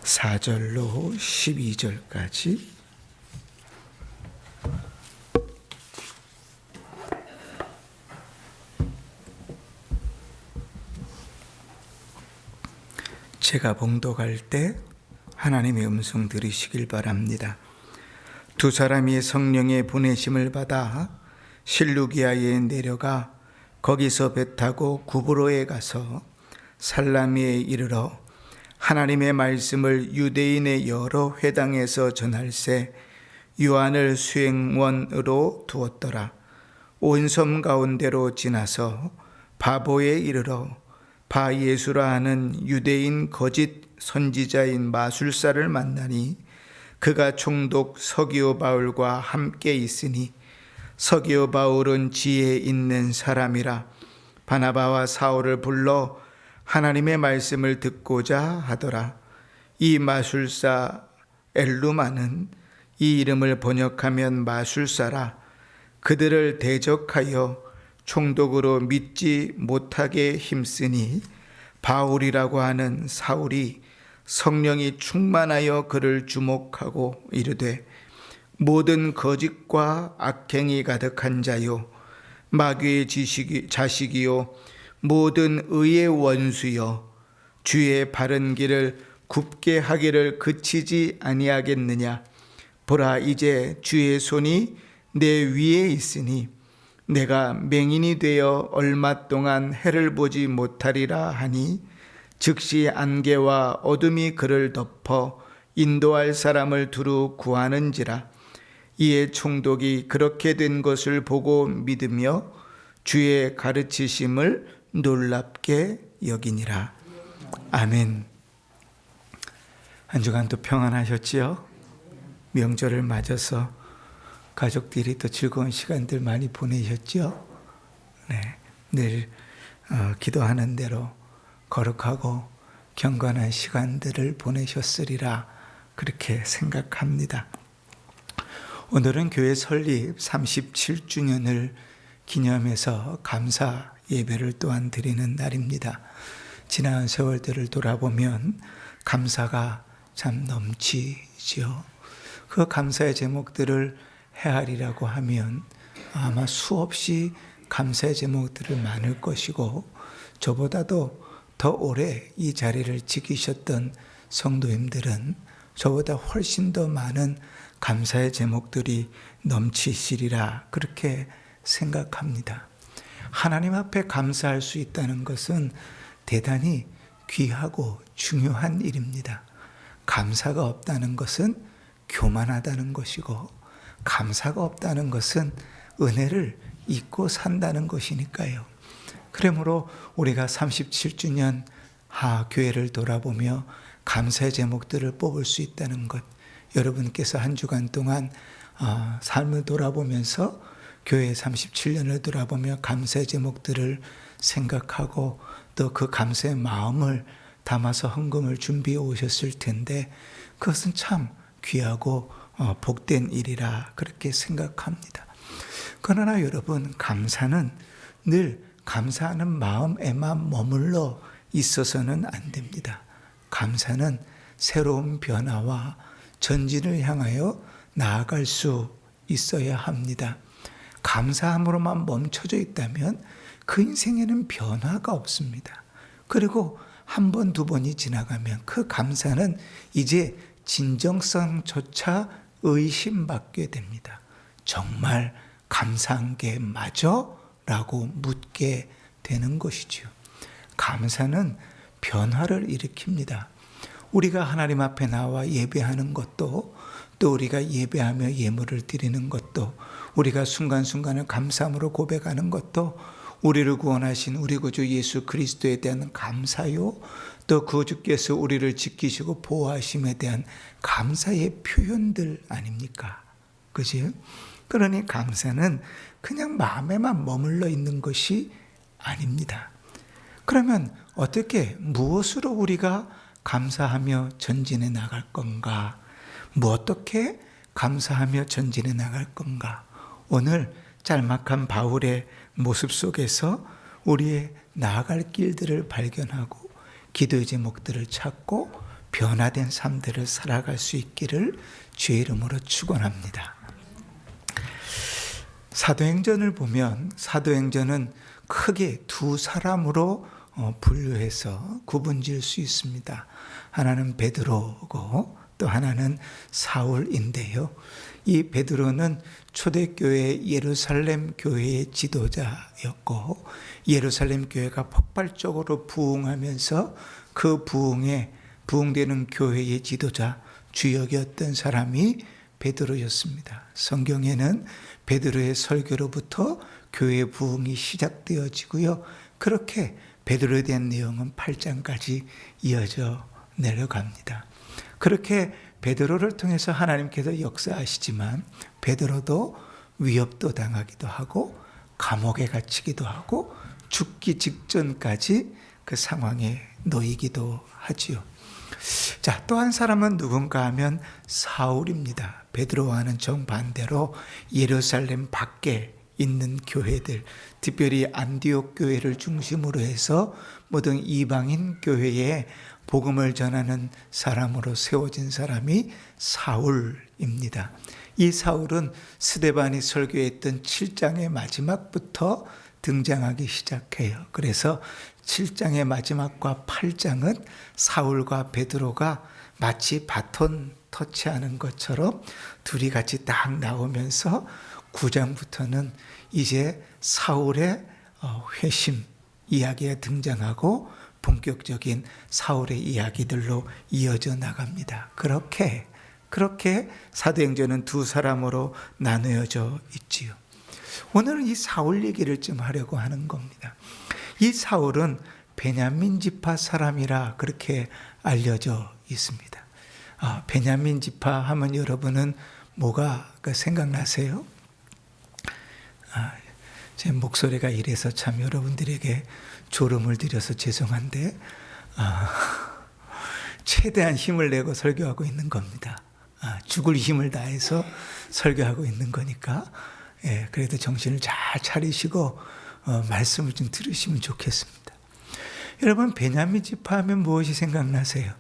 4절로 12절까지 제가 봉독할 때 하나님의 음성 들으시길 바랍니다. 두 사람이 성령의 보내심을 받아 실루기아에 내려가 거기서 배 타고 구브로에 가서 살라미에 이르러 하나님의 말씀을 유대인의 여러 회당에서 전할세 요한을 수행원으로 두었더라. 온 섬 가운데로 지나서 바보에 이르러 바 예수라 하는 유대인 거짓 선지자인 마술사를 만나니 그가 총독 서기오 바울과 함께 있으니 서기오 바울은 지혜 있는 사람이라 바나바와 사울을 불러 하나님의 말씀을 듣고자 하더라. 이 마술사 엘루마는 이 이름을 번역하면 마술사라 그들을 대적하여 총독으로 믿지 못하게 힘쓰니 바울이라고 하는 사울이 성령이 충만하여 그를 주목하고 이르되 모든 거짓과 악행이 가득한 자요 마귀의 자식이요 모든 의의 원수여 주의 바른 길을 굽게 하기를 그치지 아니하겠느냐. 보라 이제 주의 손이 내 위에 있으니 내가 맹인이 되어 얼마 동안 해를 보지 못하리라 하니 즉시 안개와 어둠이 그를 덮어 인도할 사람을 두루 구하는지라. 이에 총독이 그렇게 된 것을 보고 믿으며 주의 가르치심을 놀랍게 여기니라. 아멘. 한 주간도 평안하셨지요? 명절을 맞아서 가족들이 또 즐거운 시간들 많이 보내셨죠? 네, 늘 기도하는 대로 거룩하고 경건한 시간들을 보내셨으리라 그렇게 생각합니다. 오늘은 교회 설립 37주년을 기념해서 감사 예배를 또한 드리는 날입니다. 지난 세월들을 돌아보면 감사가 참 넘치지요. 그 감사의 제목들을 헤아리라고 하면 아마 수없이 감사의 제목들을 많을 것이고 저보다도 더 오래 이 자리를 지키셨던 성도님들은 저보다 훨씬 더 많은 감사의 제목들이 넘치시리라 그렇게 생각합니다. 하나님 앞에 감사할 수 있다는 것은 대단히 귀하고 중요한 일입니다. 감사가 없다는 것은 교만하다는 것이고 감사가 없다는 것은 은혜를 잊고 산다는 것이니까요. 그러므로 우리가 37주년 교회를 돌아보며 감사의 제목들을 뽑을 수 있다는 것, 여러분께서 한 주간 동안 삶을 돌아보면서 교회 37년을 돌아보며 감사의 제목들을 생각하고 또 그 감사의 마음을 담아서 헌금을 준비해 오셨을 텐데 그것은 참 귀하고 복된 일이라 그렇게 생각합니다. 그러나 여러분, 감사는 늘 감사하는 마음에만 머물러 있어서는 안 됩니다. 감사는 새로운 변화와 전진을 향하여 나아갈 수 있어야 합니다. 감사함으로만 멈춰져 있다면 그 인생에는 변화가 없습니다. 그리고 한 번, 두 번이 지나가면 그 감사는 이제 진정성조차 의심받게 됩니다. 정말 감사한 게 맞아? 라고 묻게 되는 것이죠. 감사는 변화를 일으킵니다. 우리가 하나님 앞에 나와 예배하는 것도 또 우리가 예배하며 예물을 드리는 것도 우리가 순간순간을 감사함으로 고백하는 것도 우리를 구원하신 우리 구주 예수 그리스도에 대한 감사요 또 구주께서 우리를 지키시고 보호하심에 대한 감사의 표현들 아닙니까? 그죠? 그러니 감사는 그냥 마음에만 머물러 있는 것이 아닙니다. 그러면 어떻게 무엇으로 우리가 감사하며 전진해 나갈 건가? 어떻게 감사하며 전진해 나갈 건가? 오늘 짤막한 바울의 모습 속에서 우리의 나아갈 길들을 발견하고 기도의 제목들을 찾고 변화된 삶들을 살아갈 수 있기를 주의 이름으로 축원합니다. 사도행전을 보면 사도행전은 크게 두 사람으로 분류해서 구분지을 수 있습니다. 하나는 베드로고 또 하나는 사울인데요. 이 베드로는 초대교회 예루살렘 교회의 지도자였고 예루살렘 교회가 폭발적으로 부흥하면서 그 부흥되는 교회의 지도자 주역이었던 사람이 베드로였습니다. 성경에는 베드로의 설교로부터 교회 부흥이 시작되어지고요. 그렇게 베드로에 대한 내용은 8장까지 이어져 내려갑니다. 그렇게 베드로를 통해서 하나님께서 역사하시지만 베드로도 위협도 당하기도 하고 감옥에 갇히기도 하고 죽기 직전까지 그 상황에 놓이기도 하지요. 자, 또 한 사람은 누군가 하면 사울입니다. 베드로와는 정반대로 예루살렘 밖에 있는 교회들, 특별히 안디옥 교회를 중심으로 해서 모든 이방인 교회에 복음을 전하는 사람으로 세워진 사람이 사울입니다. 이 사울은 스데반이 설교했던 7장의 마지막부터 등장하기 시작해요. 그래서 7장의 마지막과 8장은 사울과 베드로가 마치 바톤 터치하는 것처럼 둘이 같이 딱 나오면서 9장부터는 이제 사울의 회심 이야기가 등장하고 본격적인 사울의 이야기들로 이어져 나갑니다. 그렇게 사도행전은 두 사람으로 나누어져 있지요. 오늘은 이 사울 얘기를 좀 하려고 하는 겁니다. 이 사울은 베냐민 지파 사람이라 그렇게 알려져 있습니다. 베냐민 지파 하면 여러분은 뭐가 생각나세요? 제 목소리가 이래서 참 여러분들에게 졸음을 드려서 죄송한데 최대한 힘을 내고 설교하고 있는 겁니다. 죽을 힘을 다해서 설교하고 있는 거니까 그래도 정신을 잘 차리시고 말씀을 좀 들으시면 좋겠습니다. 여러분 베냐민 지파 하면 무엇이 생각나세요?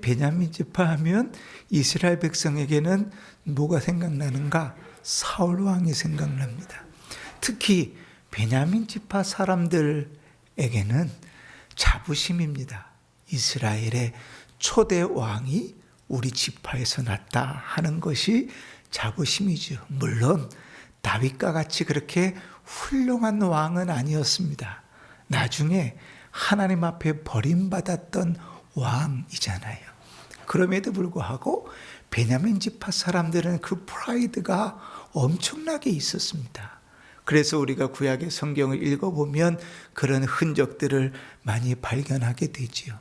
베냐민 지파 하면 이스라엘 백성에게는 뭐가 생각나는가? 사울 왕이 생각납니다. 특히 베냐민 지파 사람들에게는 자부심입니다. 이스라엘의 초대 왕이 우리 지파에서 났다 하는 것이 자부심이죠. 물론 다윗과 같이 그렇게 훌륭한 왕은 아니었습니다. 나중에 하나님 앞에 버림받았던 왕이잖아요. 그럼에도 불구하고 베냐민 지파 사람들은 그 프라이드가 엄청나게 있었습니다. 그래서 우리가 구약의 성경을 읽어보면 그런 흔적들을 많이 발견하게 되지요.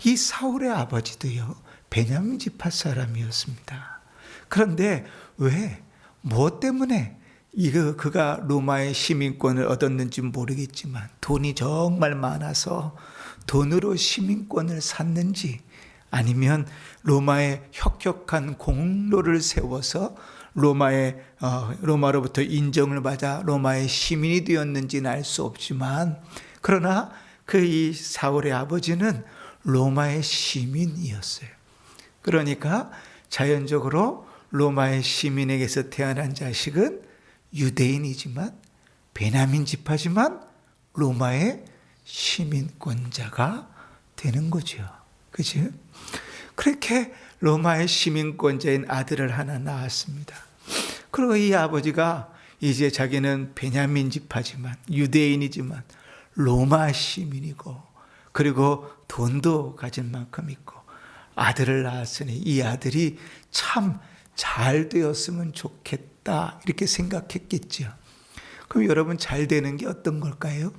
이 사울의 아버지도요, 베냐민 지파 사람이었습니다. 그런데 왜, 무엇 때문에 그가 로마의 시민권을 얻었는지 모르겠지만 돈이 정말 많아서 돈으로 시민권을 샀는지 아니면 로마의 혁혁한 공로를 세워서 로마로부터 인정을 받아 로마의 시민이 되었는지는 알 수 없지만 그러나 이 사울의 아버지는 로마의 시민이었어요. 그러니까 자연적으로 로마의 시민에게서 태어난 자식은 유대인이지만 베냐민 지파지만 로마의 시민권자가 되는 거죠. 그죠? 그렇게 로마의 시민권자인 아들을 하나 낳았습니다. 그리고 이 아버지가 이제 자기는 베냐민 지파지만 유대인이지만 로마 시민이고 그리고 돈도 가진 만큼 있고 아들을 낳았으니 이 아들이 참 잘 되었으면 좋겠다 이렇게 생각했겠죠. 그럼 여러분 잘 되는 게 어떤 걸까요?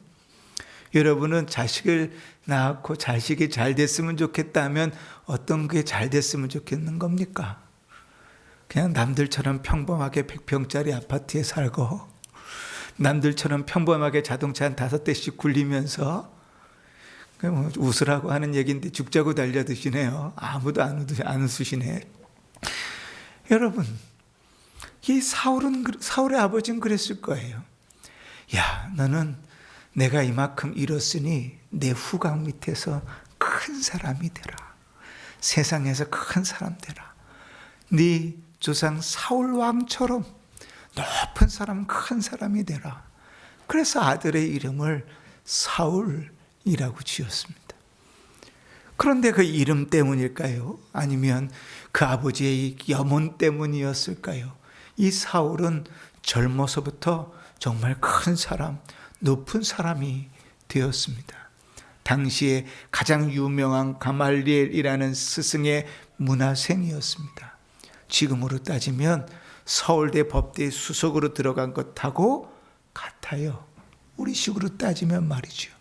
여러분은 자식을 낳고 자식이 잘 됐으면 좋겠다 하면 어떤 게 잘 됐으면 좋겠는 겁니까? 그냥 남들처럼 평범하게 100평짜리 아파트에 살고 남들처럼 평범하게 자동차 한 5대씩 굴리면서 웃으라고 하는 얘기인데 죽자고 달려드시네요. 아무도 안 웃으시네. 여러분, 이 사울의 아버지는 그랬을 거예요. 야, 너는 내가 이만큼 잃었으니 내 후각 밑에서 큰 사람이 되라. 세상에서 큰 사람 되라. 네 조상 사울 왕처럼 높은 사람, 큰 사람이 되라. 그래서 아들의 이름을 사울이라고 지었습니다. 그런데 그 이름 때문일까요? 아니면 그 아버지의 염원 때문이었을까요? 이 사울은 젊어서부터 정말 큰 사람, 높은 사람이 되었습니다. 당시에 가장 유명한 가말리엘이라는 스승의 문화생이었습니다. 지금으로 따지면 서울대 법대 수석으로 들어간 것하고 같아요. 우리 식으로 따지면 말이죠.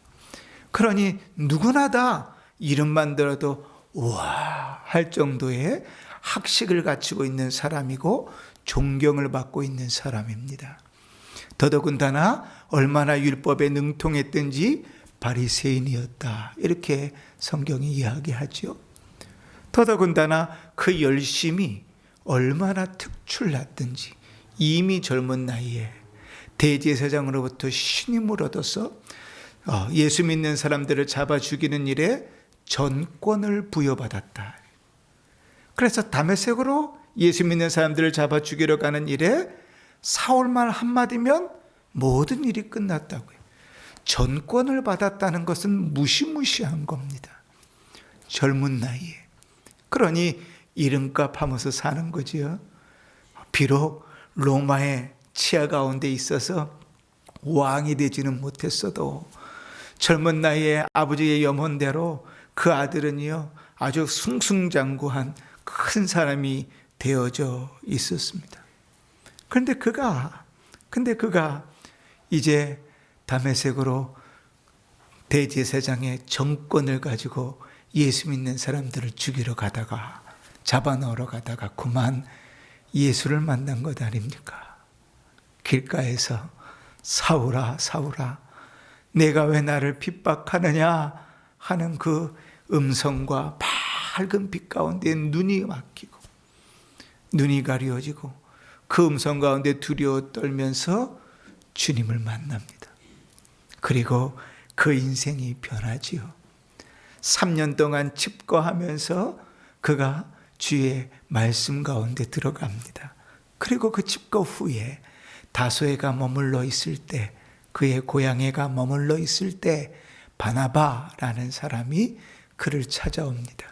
그러니 누구나 다 이름만 들어도 우와 할 정도의 학식을 갖추고 있는 사람이고 존경을 받고 있는 사람입니다. 더더군다나 얼마나 율법에 능통했든지 바리새인이었다. 이렇게 성경이 이야기하죠. 더더군다나 그 열심이 얼마나 특출났든지 이미 젊은 나이에 대제사장으로부터 신임을 얻어서 예수 믿는 사람들을 잡아 죽이는 일에 전권을 부여받았다. 그래서 다메섹으로 예수 믿는 사람들을 잡아 죽이러 가는 일에 사울말 한마디면 모든 일이 끝났다고요. 전권을 받았다는 것은 무시무시한 겁니다. 젊은 나이에. 그러니 이름값 하면서 사는 거지요. 비록 로마의 치하 가운데 있어서 왕이 되지는 못했어도 젊은 나이에 아버지의 염원대로 그 아들은요 아주 승승장구한 큰 사람이 되어져 있었습니다. 그런데 그가 이제 다메섹으로 대제사장의 정권을 가지고 예수 믿는 사람들을 죽이러 가다가 잡아 넣으러 가다가 그만 예수를 만난 것 아닙니까? 길가에서 사울아 사울아 내가 왜 나를 핍박하느냐 하는 그 음성과 밝은 빛 가운데 눈이 막히고 눈이 가려지고 그 음성 가운데 두려워 떨면서 주님을 만납니다. 그리고 그 인생이 변하지요. 3년 동안 칩거하면서 그가 주의 말씀 가운데 들어갑니다. 그리고 그 칩거 후에 다소에가 머물러 있을 때 그의 고향에가 머물러 있을 때 바나바라는 사람이 그를 찾아옵니다.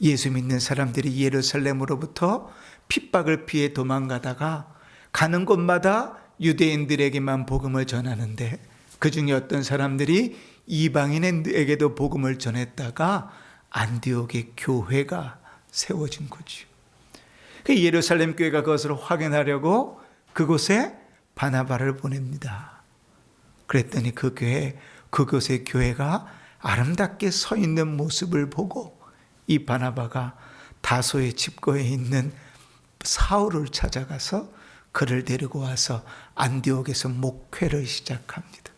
예수 믿는 사람들이 예루살렘으로부터 핍박을 피해 도망가다가 가는 곳마다 유대인들에게만 복음을 전하는데 그 중에 어떤 사람들이 이방인에게도 복음을 전했다가 안디옥의 교회가 세워진 거죠. 예루살렘 교회가 그것을 확인하려고 그곳에 바나바를 보냅니다. 그랬더니 그곳의 교회가 아름답게 서 있는 모습을 보고 이 바나바가 다소의 칩거에 있는 사울을 찾아가서 그를 데리고 와서 안디옥에서 목회를 시작합니다.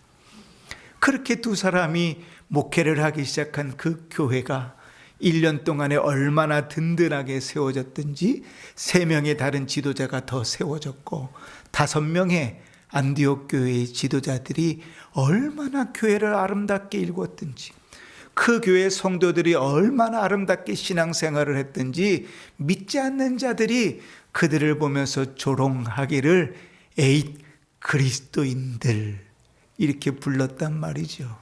그렇게 두 사람이 목회를 하기 시작한 그 교회가 1년 동안에 얼마나 든든하게 세워졌든지 3명의 다른 지도자가 더 세워졌고 5명의 안디옥 교회의 지도자들이 얼마나 교회를 아름답게 일궜든지 그 교회 성도들이 얼마나 아름답게 신앙생활을 했든지 믿지 않는 자들이 그들을 보면서 조롱하기를 에잇 그리스도인들 이렇게 불렀단 말이죠.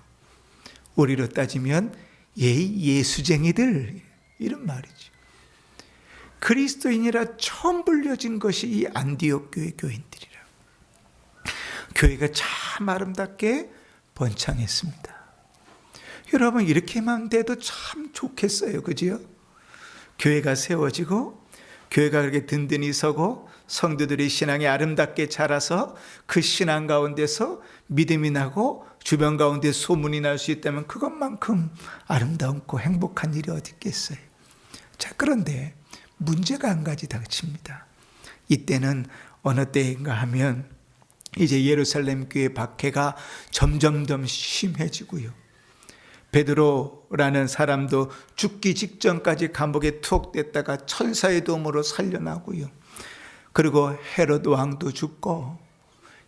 우리로 따지면 예수쟁이들 이런 말이죠. 그리스도인이라 처음 불려진 것이 이 안디옥 교회 교인들이라. 교회가 참 아름답게 번창했습니다. 여러분 이렇게만 돼도 참 좋겠어요. 그지요? 교회가 세워지고 교회가 그렇게 든든히 서고 성도들이 신앙이 아름답게 자라서 그 신앙 가운데서 믿음이 나고 주변 가운데 소문이 날 수 있다면 그것만큼 아름다웠고 행복한 일이 어디 있겠어요. 자, 그런데 문제가 한 가지 닥칩니다. 이때는 어느 때인가 하면 이제 예루살렘 교회 박해가 점점 심해지고요. 베드로라는 사람도 죽기 직전까지 감옥에 투옥됐다가 천사의 도움으로 살려나고요. 그리고 헤롯 왕도 죽고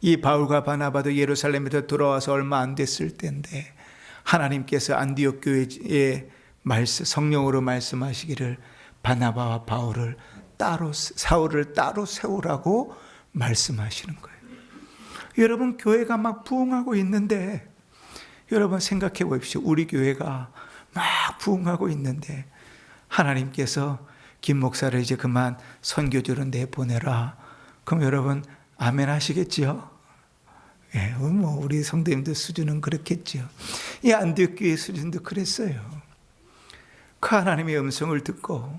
이 바울과 바나바도 예루살렘에서 돌아와서 얼마 안 됐을 때인데 하나님께서 안디옥 교회에 성령으로 말씀하시기를 바나바와 바울을 사울을 따로 세우라고 말씀하시는 거예요. 여러분, 교회가 막 부흥하고 있는데, 여러분 생각해 보십시오. 우리 교회가 막 부흥하고 있는데 하나님께서 김 목사를 이제 그만 선교주로 내보내라. 그럼 여러분 아멘 하시겠지요? 예, 뭐 우리 성도님들 수준은 그렇겠지요. 이 안디옥 교회 수준도 그랬어요. 그 하나님의 음성을 듣고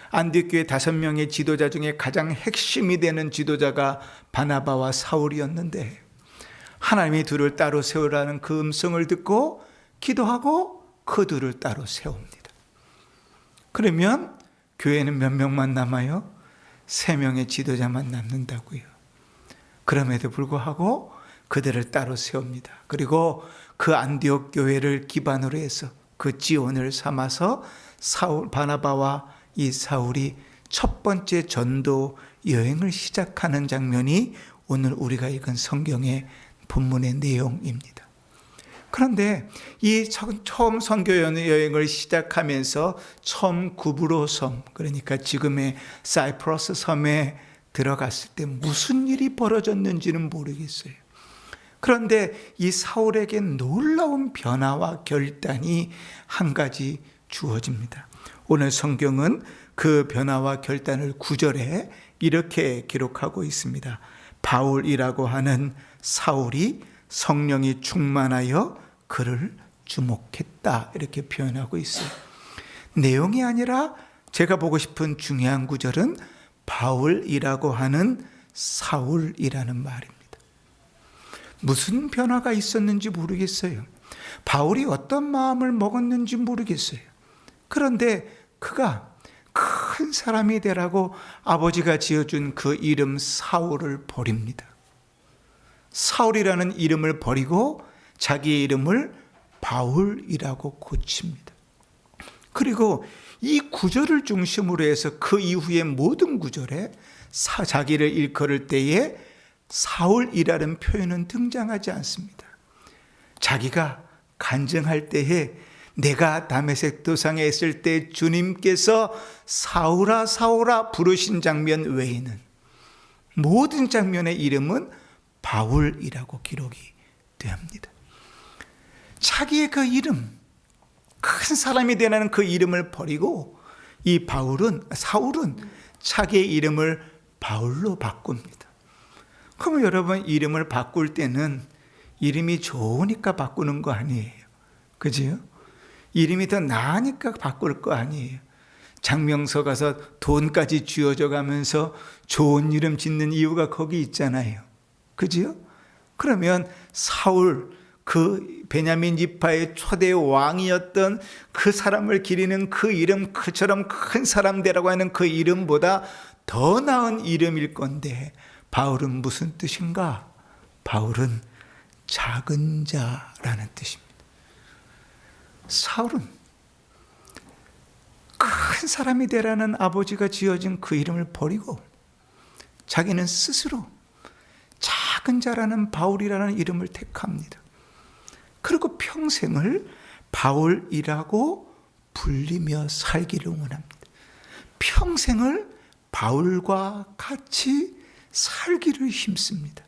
안디옥 교회 5명의 지도자 중에 가장 핵심이 되는 지도자가 바나바와 사울이었는데, 하나님이 둘을 따로 세우라는 그 음성을 듣고 기도하고 그 둘을 따로 세웁니다. 그러면 교회는 몇 명만 남아요? 3명의 지도자만 남는다고요. 그럼에도 불구하고 그들을 따로 세웁니다. 그리고 그 안디옥 교회를 기반으로 해서 그 지원을 삼아서 바나바와 이 사울이 첫 번째 전도 여행을 시작하는 장면이 오늘 우리가 읽은 성경의 본문의 내용입니다. 그런데 이 처음 선교 여행을 시작하면서 처음 구브로 섬, 그러니까 지금의 사이프러스 섬에 들어갔을 때 무슨 일이 벌어졌는지는 모르겠어요. 그런데 이 사울에게 놀라운 변화와 결단이 한 가지 주어집니다. 오늘 성경은 그 변화와 결단을 9절에 이렇게 기록하고 있습니다. 바울이라고 하는 사울이 성령이 충만하여 그를 주목했다, 이렇게 표현하고 있어요. 내용이 아니라 제가 보고 싶은 중요한 구절은 바울이라고 하는 사울이라는 말입니다. 무슨 변화가 있었는지 모르겠어요. 바울이 어떤 마음을 먹었는지 모르겠어요. 그런데 그가 큰 사람이 되라고 아버지가 지어준 그 이름 사울을 버립니다. 사울이라는 이름을 버리고 자기의 이름을 바울이라고 고칩니다. 그리고 이 구절을 중심으로 해서 그 이후의 모든 구절에 자기를 일컬을 때에 사울이라는 표현은 등장하지 않습니다. 자기가 간증할 때에 내가 다메섹 도상에 있을 때 주님께서 사울아 사울아 부르신 장면 외에는 모든 장면의 이름은 바울이라고 기록이 됩니다. 자기의 그 이름, 큰 사람이 되라는 그 이름을 버리고 이 사울은 자기의 이름을 바울로 바꿉니다. 그러면 여러분, 이름을 바꿀 때는 이름이 좋으니까 바꾸는 거 아니에요. 그죠? 이름이 더 나으니까 바꿀 거 아니에요. 장명서 가서 돈까지 쥐어져 가면서 좋은 이름 짓는 이유가 거기 있잖아요. 그죠? 그러면 사울, 그 베냐민 지파의 초대 왕이었던 그 사람을 기리는 그 이름, 그처럼 큰 사람 되라고 하는 그 이름보다 더 나은 이름일 건데, 바울은 무슨 뜻인가? 바울은 작은 자라는 뜻입니다. 사울은 큰 사람이 되라는 아버지가 지어진 그 이름을 버리고 자기는 스스로 작은 자라는 바울이라는 이름을 택합니다. 그리고 평생을 바울이라고 불리며 살기를 원합니다. 평생을 바울과 같이 살기를 힘씁니다.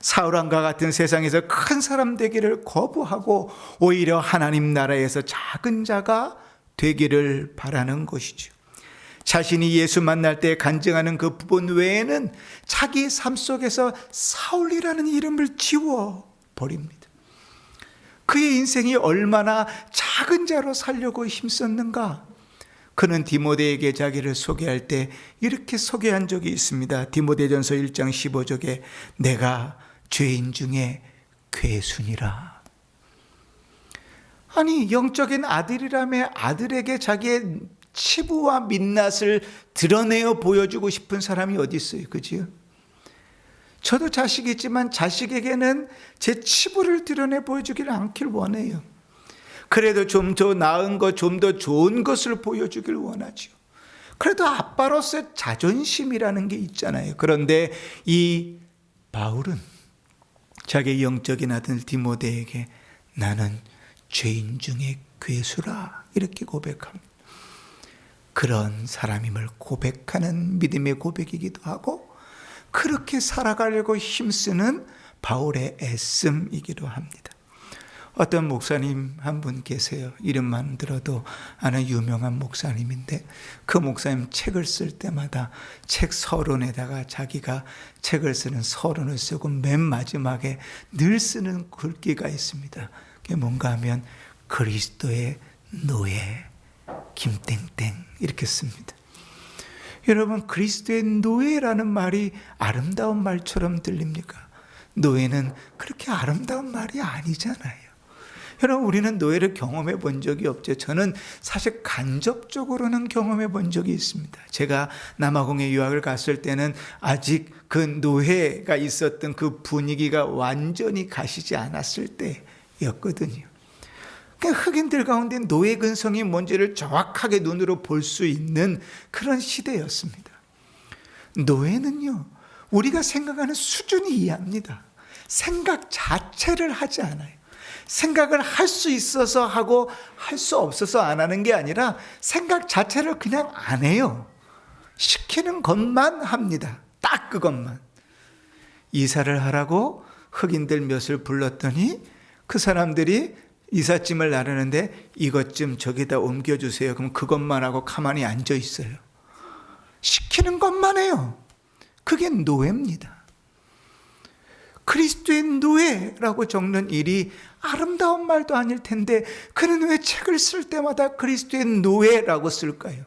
사울왕과 같은 세상에서 큰 사람 되기를 거부하고 오히려 하나님 나라에서 작은 자가 되기를 바라는 것이죠. 자신이 예수 만날 때 간증하는 그 부분 외에는 자기 삶 속에서 사울이라는 이름을 지워버립니다. 그의 인생이 얼마나 작은 자로 살려고 힘썼는가? 그는 디모데에게 자기를 소개할 때 이렇게 소개한 적이 있습니다. 디모데전서 1장 15절에 내가 죄인 중에 괴순이라. 아니, 영적인 아들이라며 아들에게 자기의 치부와 민낯을 드러내어 보여주고 싶은 사람이 어디 있어요? 그지요? 저도 자식이 있지만 자식에게는 제 치부를 드러내 보여주기를 않길 원해요. 그래도 좀 더 나은 것, 좀 더 좋은 것을 보여주길 원하죠. 그래도 아빠로서 자존심이라는 게 있잖아요. 그런데 이 바울은 자기의 영적인 아들 디모데에게 나는 죄인 중에 괴수라 이렇게 고백합니다. 그런 사람임을 고백하는 믿음의 고백이기도 하고 그렇게 살아가려고 힘쓰는 바울의 애씀이기도 합니다. 어떤 목사님 한 분 계세요. 이름만 들어도 아는 유명한 목사님인데 그 목사님 책을 쓸 때마다 책 서론에다가 자기가 책을 쓰는 서론을 쓰고 맨 마지막에 늘 쓰는 글귀가 있습니다. 그게 뭔가 하면 그리스도의 노예 김땡땡 이렇게 씁니다. 여러분, 그리스도의 노예라는 말이 아름다운 말처럼 들립니까? 노예는 그렇게 아름다운 말이 아니잖아요. 여러분, 우리는 노예를 경험해 본 적이 없죠. 저는 사실 간접적으로는 경험해 본 적이 있습니다. 제가 남아공에 유학을 갔을 때는 아직 그 노예가 있었던 그 분위기가 완전히 가시지 않았을 때였거든요. 흑인들 가운데 노예 근성이 뭔지를 정확하게 눈으로 볼 수 있는 그런 시대였습니다. 노예는요, 우리가 생각하는 수준이 이해합니다. 생각 자체를 하지 않아요. 생각을 할 수 있어서 하고 할 수 없어서 안 하는 게 아니라 생각 자체를 그냥 안 해요. 시키는 것만 합니다. 딱 그것만. 이사를 하라고 흑인들 몇을 불렀더니 그 사람들이 이삿짐을 나르는데 이것 좀 저기다 옮겨주세요. 그럼 그것만 하고 가만히 앉아 있어요. 시키는 것만 해요. 그게 노예입니다. 그리스도의 노예라고 적는 일이 아름다운 말도 아닐 텐데 그는 왜 책을 쓸 때마다 그리스도의 노예라고 쓸까요?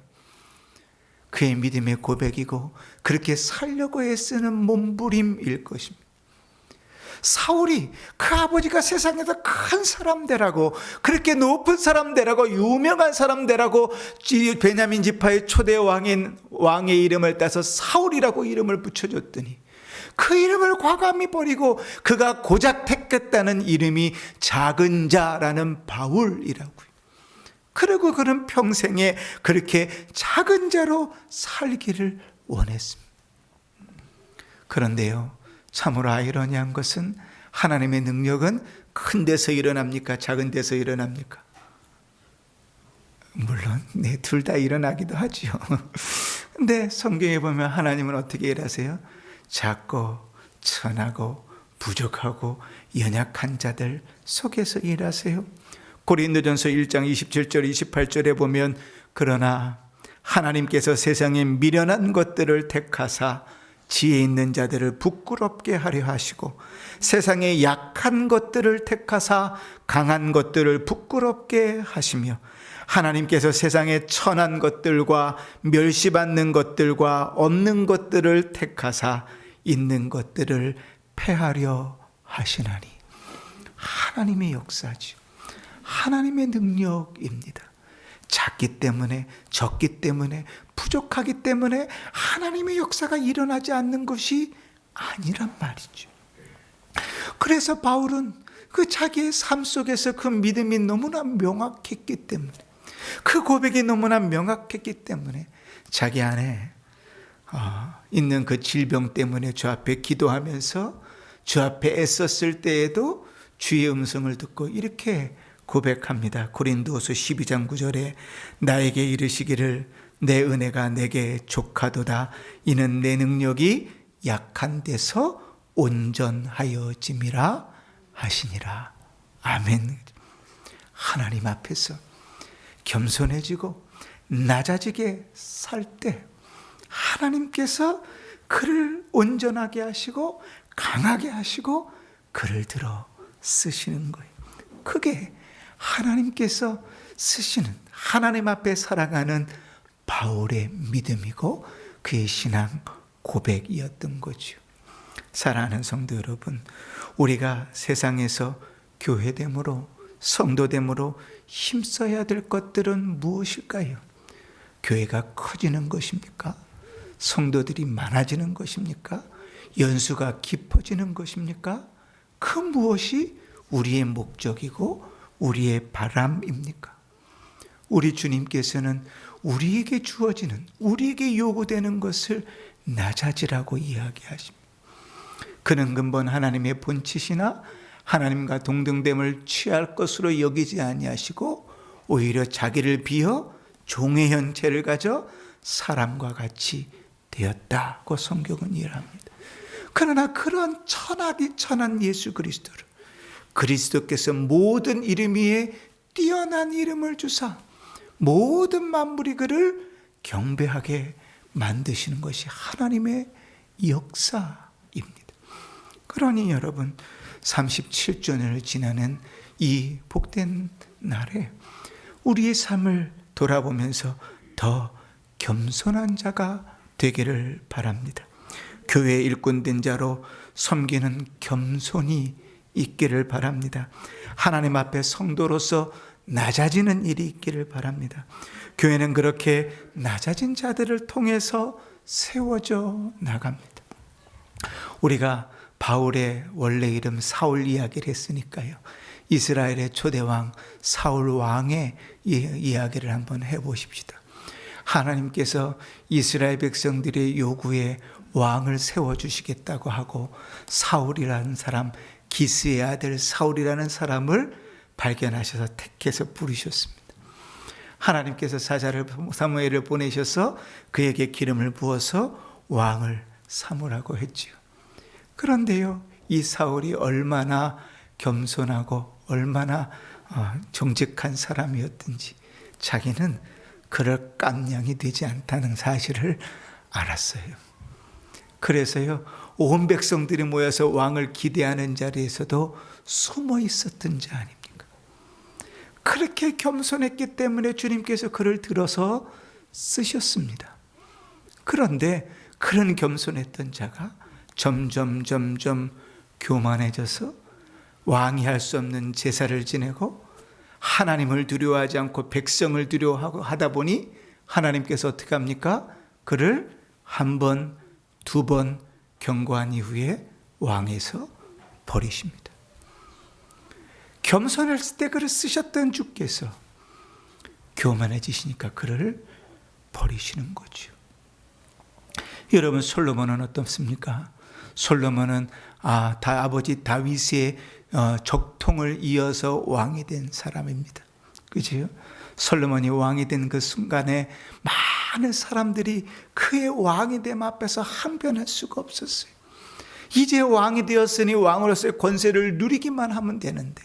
그의 믿음의 고백이고 그렇게 살려고 애쓰는 몸부림일 것입니다. 사울이 그 아버지가 세상에서 큰 사람 되라고, 그렇게 높은 사람 되라고, 유명한 사람 되라고 베냐민 지파의 초대 왕의 이름을 따서 사울이라고 이름을 붙여줬더니 그 이름을 과감히 버리고 그가 고작 택했다는 이름이 작은 자라는 바울이라고요. 그리고 그는 평생에 그렇게 작은 자로 살기를 원했습니다. 그런데요, 참으로 아이러니한 것은 하나님의 능력은 큰 데서 일어납니까? 작은 데서 일어납니까? 물론 둘 다 일어나기도 하죠. 근데 성경에 보면 하나님은 어떻게 일하세요? 작고 천하고 부족하고 연약한 자들 속에서 일하세요. 고린도전서 1장 27절 28절에 보면 그러나 하나님께서 세상에 미련한 것들을 택하사 지혜 있는 자들을 부끄럽게 하려 하시고 세상에 약한 것들을 택하사 강한 것들을 부끄럽게 하시며 하나님께서 세상에 천한 것들과 멸시받는 것들과 없는 것들을 택하사 있는 것들을 폐하려 하시나니. 하나님의 역사죠. 하나님의 능력입니다. 작기 때문에, 적기 때문에, 부족하기 때문에 하나님의 역사가 일어나지 않는 것이 아니란 말이죠. 그래서 바울은 그 자기의 삶 속에서 그 믿음이 너무나 명확했기 때문에, 그 고백이 너무나 명확했기 때문에 자기 안에 있는 그 질병 때문에 주 앞에 기도하면서 주 앞에 애썼을 때에도 주의 음성을 듣고 이렇게 고백합니다. 고린도후서 12장 9절에 나에게 이르시기를 내 은혜가 내게 족하도다. 이는 내 능력이 약한 데서 온전하여짐이라 하시니라. 아멘. 하나님 앞에서 겸손해지고 낮아지게 살 때 하나님께서 그를 온전하게 하시고 강하게 하시고 그를 들어 쓰시는 거예요. 그게 하나님께서 쓰시는, 하나님 앞에 살아가는 바울의 믿음이고 그의 신앙 고백이었던 거죠. 사랑하는 성도 여러분, 우리가 세상에서 교회됨으로, 성도됨으로 힘써야 될 것들은 무엇일까요? 교회가 커지는 것입니까? 성도들이 많아지는 것입니까? 연수가 깊어지는 것입니까? 그 무엇이 우리의 목적이고 우리의 바람입니까? 우리 주님께서는 우리에게 주어지는, 우리에게 요구되는 것을 낮아지라고 이야기하십니다. 그는 근본 하나님의 본체시나 하나님과 동등됨을 취할 것으로 여기지 아니하시고 오히려 자기를 비어 종의 형체를 가져 사람과 같이 되었다고 성경은 이해합니다. 그러나 그런 천하디 천한 예수 그리스도를 그리스도께서 모든 이름 위에 뛰어난 이름을 주사 모든 만물이 그를 경배하게 만드시는 것이 하나님의 역사입니다. 그러니 여러분 37주년을 지나는 이 복된 날에 우리의 삶을 돌아보면서 더 겸손한 자가 되기를 바랍니다. 교회의 일꾼된 자로 섬기는 겸손이 있기를 바랍니다. 하나님 앞에 성도로서 낮아지는 일이 있기를 바랍니다. 교회는 그렇게 낮아진 자들을 통해서 세워져 나갑니다. 우리가 바울의 원래 이름 사울 이야기를 했으니까요. 이스라엘의 초대왕 사울 왕의 이야기를 한번 해보십시다. 하나님께서 이스라엘 백성들의 요구에 왕을 세워주시겠다고 하고 사울이라는 사람, 기스의 아들 사울이라는 사람을 발견하셔서 택해서 부르셨습니다. 하나님께서 사자를 사무엘을 보내셔서 그에게 기름을 부어서 왕을 삼으라고 했지요. 그런데요, 이 사울이 얼마나 겸손하고 얼마나 정직한 사람이었든지 자기는 그럴 깜냥이 되지 않다는 사실을 알았어요. 그래서요, 온 백성들이 모여서 왕을 기대하는 자리에서도 숨어 있었던 자 아닙니까? 그렇게 겸손했기 때문에 주님께서 그를 들어서 쓰셨습니다. 그런데 그런 겸손했던 자가 점점 교만해져서 왕이 할 수 없는 제사를 지내고 하나님을 두려워하지 않고 백성을 두려워하다 보니 하나님께서 어떻게 합니까? 그를 한 번, 두 번 경고한 이후에 왕에서 버리십니다. 겸손했을 때 그를 쓰셨던 주께서 교만해지시니까 그를 버리시는 거죠. 여러분, 솔로몬은 어떻습니까? 솔로몬은 아버지 다윗의 적통을 이어서 왕이 된 사람입니다. 그죠? 솔로몬이 왕이 된 그 순간에 많은 사람들이 그의 왕이 됨 앞에서 항변할 수가 없었어요. 이제 왕이 되었으니 왕으로서의 권세를 누리기만 하면 되는데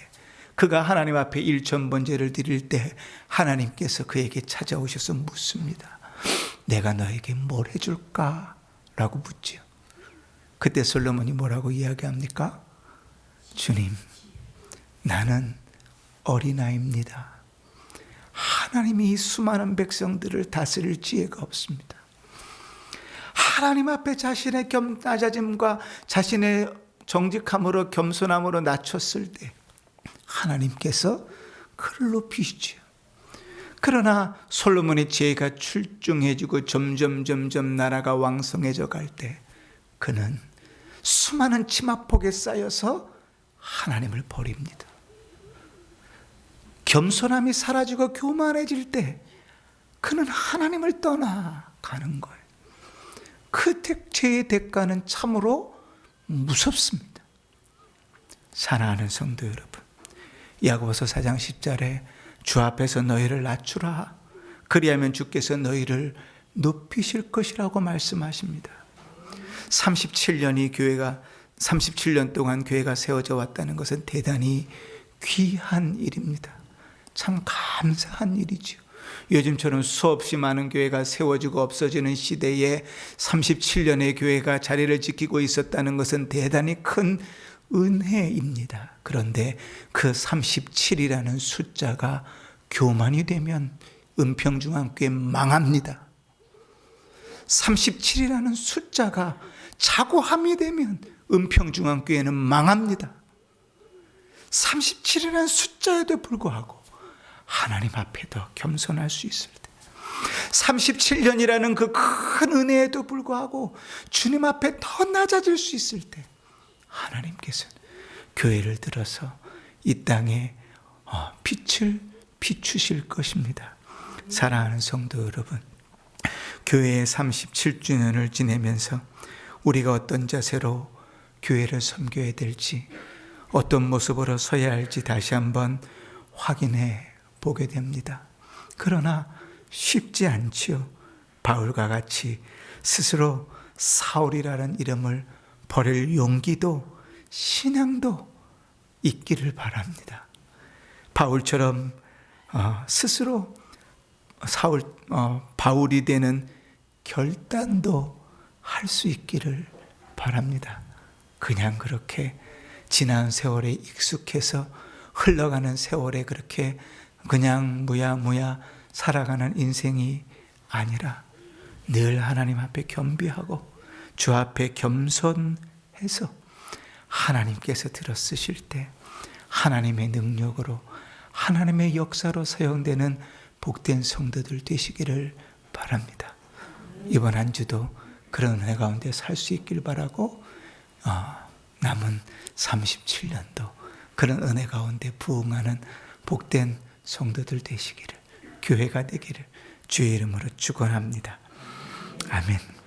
그가 하나님 앞에 일천번제를 드릴 때 하나님께서 그에게 찾아오셔서 묻습니다. 내가 너에게 뭘 해줄까? 라고 묻지요. 그때 솔로몬이 뭐라고 이야기합니까? 주님, 나는 어린아이입니다. 하나님이 이 수많은 백성들을 다스릴 지혜가 없습니다. 하나님 앞에 자신의 낮아짐과 자신의 정직함으로 겸손함으로 낮췄을 때 하나님께서 그를 높이시죠. 그러나 솔로몬의 지혜가 출중해지고 점점 나라가 왕성해져 갈 때 그는 수많은 치마폭에 쌓여서 하나님을 버립니다. 겸손함이 사라지고 교만해질 때 그는 하나님을 떠나가는 거예요. 그 죄의 대가는 참으로 무섭습니다. 사랑하는 성도 여러분, 야고보서 4장 10절에 주 앞에서 너희를 낮추라. 그리하면 주께서 너희를 높이실 것이라고 말씀하십니다. 37년 동안 교회가 세워져 왔다는 것은 대단히 귀한 일입니다. 참 감사한 일이죠. 요즘처럼 수없이 많은 교회가 세워지고 없어지는 시대에 37년의 교회가 자리를 지키고 있었다는 것은 대단히 큰 은혜입니다. 그런데 그 37이라는 숫자가 교만이 되면 은평중앙교회 망합니다. 37이라는 숫자가 자고함이 되면 은평중앙교회는 망합니다. 37이라는 숫자에도 불구하고 하나님 앞에 더 겸손할 수 있을 때, 37년이라는 그 큰 은혜에도 불구하고 주님 앞에 더 낮아질 수 있을 때 하나님께서는 교회를 들어서 이 땅에 빛을 비추실 것입니다. 사랑하는 성도 여러분, 교회의 37주년을 지내면서 우리가 어떤 자세로 교회를 섬겨야 될지, 어떤 모습으로 서야 할지 다시 한번 확인해 보게 됩니다. 그러나 쉽지 않지요. 바울과 같이 스스로 사울이라는 이름을 버릴 용기도 신앙도 있기를 바랍니다. 바울처럼 스스로 바울이 되는 결단도 할 수 있기를 바랍니다. 그냥 그렇게 지난 세월에 익숙해서 흘러가는 세월에 그렇게 그냥 무야무야 살아가는 인생이 아니라 늘 하나님 앞에 겸비하고 주 앞에 겸손해서 하나님께서 들어 쓰실 때 하나님의 능력으로 하나님의 역사로 사용되는 복된 성도들 되시기를 바랍니다. 이번 한 주도 그런 은혜 가운데 살 수 있길 바라고 남은 37년도 그런 은혜 가운데 부응하는 복된 성도들 되시기를, 교회가 되기를 주의 이름으로 축원합니다. 아멘.